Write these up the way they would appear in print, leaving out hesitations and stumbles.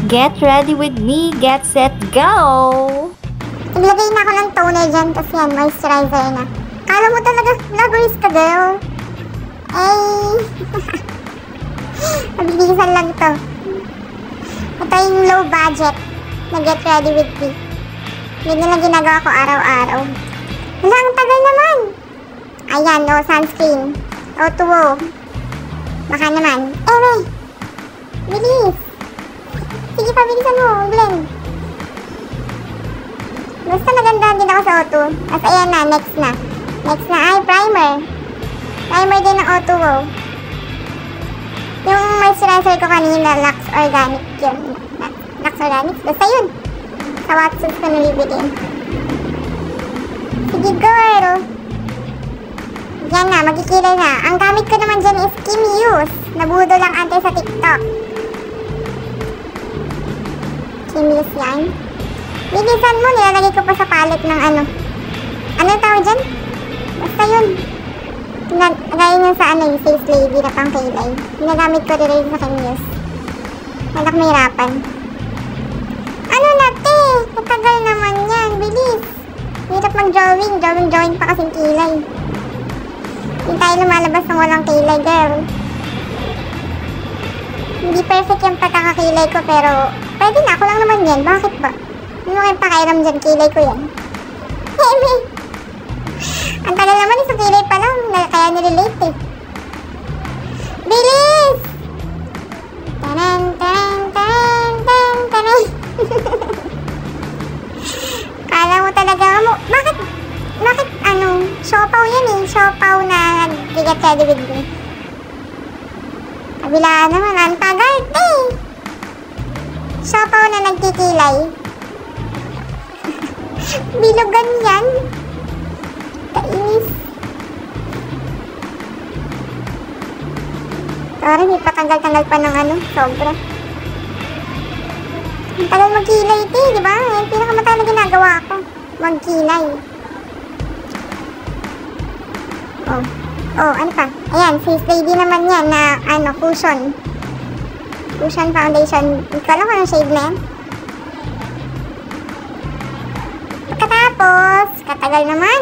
Get ready with me. Get set, go! Naglagay na ako ng toner dyan kasi yan, moisturizer na. Kala mo talaga, vloggers ka, girl. Eh, mabilisan lang to. Ito yung low budget na get ready with me. Yun na lang ginagawa ko araw-araw. Wala, ang tagal naman. Ayan, no, sunscreen. O2O. Baka naman. Bilis. Sige pa, bilisan mo, blend. Basta maganda din ako sa O2. As ayan na, next na. Next na ay primer. Primer din ng O2O. Yung moisturizer ko kanina, Lux Organic yun. Lux Organics? Basta yun. Sa Watsons ko nalibigin. Sige girl. Yan na, magkikilay na. Ang gamit ko naman dyan is Kim Use. Nabudo lang ante sa TikTok. Kim Use yan. Bilisan mo, nilalagay ko pa sa palette ng ano. Ano tawag dyan? Basta yun. Gaya nyo sa ano, yung Face Lady na pang kilay. Ginagamit ko rin sa Kim Use. Malak mahirapan. Ano na te? Matagal naman yan. Bilis. Hirap mag-drawing. Drawing pa kasing kilay. Hindi tayo lumalabas ng walang kilay, girl. Hindi perfect yung pagkakakilay ko, pero pwede na. Ako lang naman yan. Bakit ba? Ano kayong pakairam dyan? Kilay ko yan. Heme! Ang tagal naman, isang kilay pa lang. Kaya nirelate eh. Bilis! Taran, taran, taran, taran, taran. Kala mo talaga mo. Bakit ano? Siopaw yan eh. Siopaw na nag-get ready with me. Kabila naman. Ang tagal eh. Siopaw na nagkikilay. Bilugan yan. Kainis. Sorry, may patanggal-tanggal pa ng ano. Sobra. Ang tagal magkilay ito eh, di ba? Yung pinakamata na ginagawa ko. Magkilay. Oh, ano pa? Ayan, Face Lady naman yan na, ano, cushion. Cushion foundation. Hindi ko alam kung anong shade na yan. Pagkatapos, katagal naman.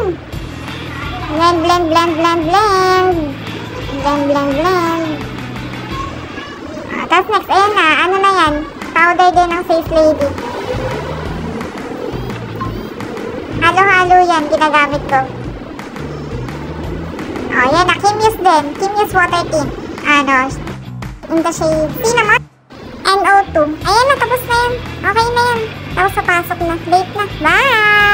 Blend, blend, blend, blend, blend. Blend, blend, blend. Tapos next, ayan na, ano na yan? Powder din ng Face Lady. Halo-halo yan, ginagamit ko. Oh, yan na, Kim Use din. Kim Use water tint. Ano, in the shade Cinnamon. NO2. Ayan na, tapos na yan. Okay na yan. Tapos sa pasok na. Late na. Bye!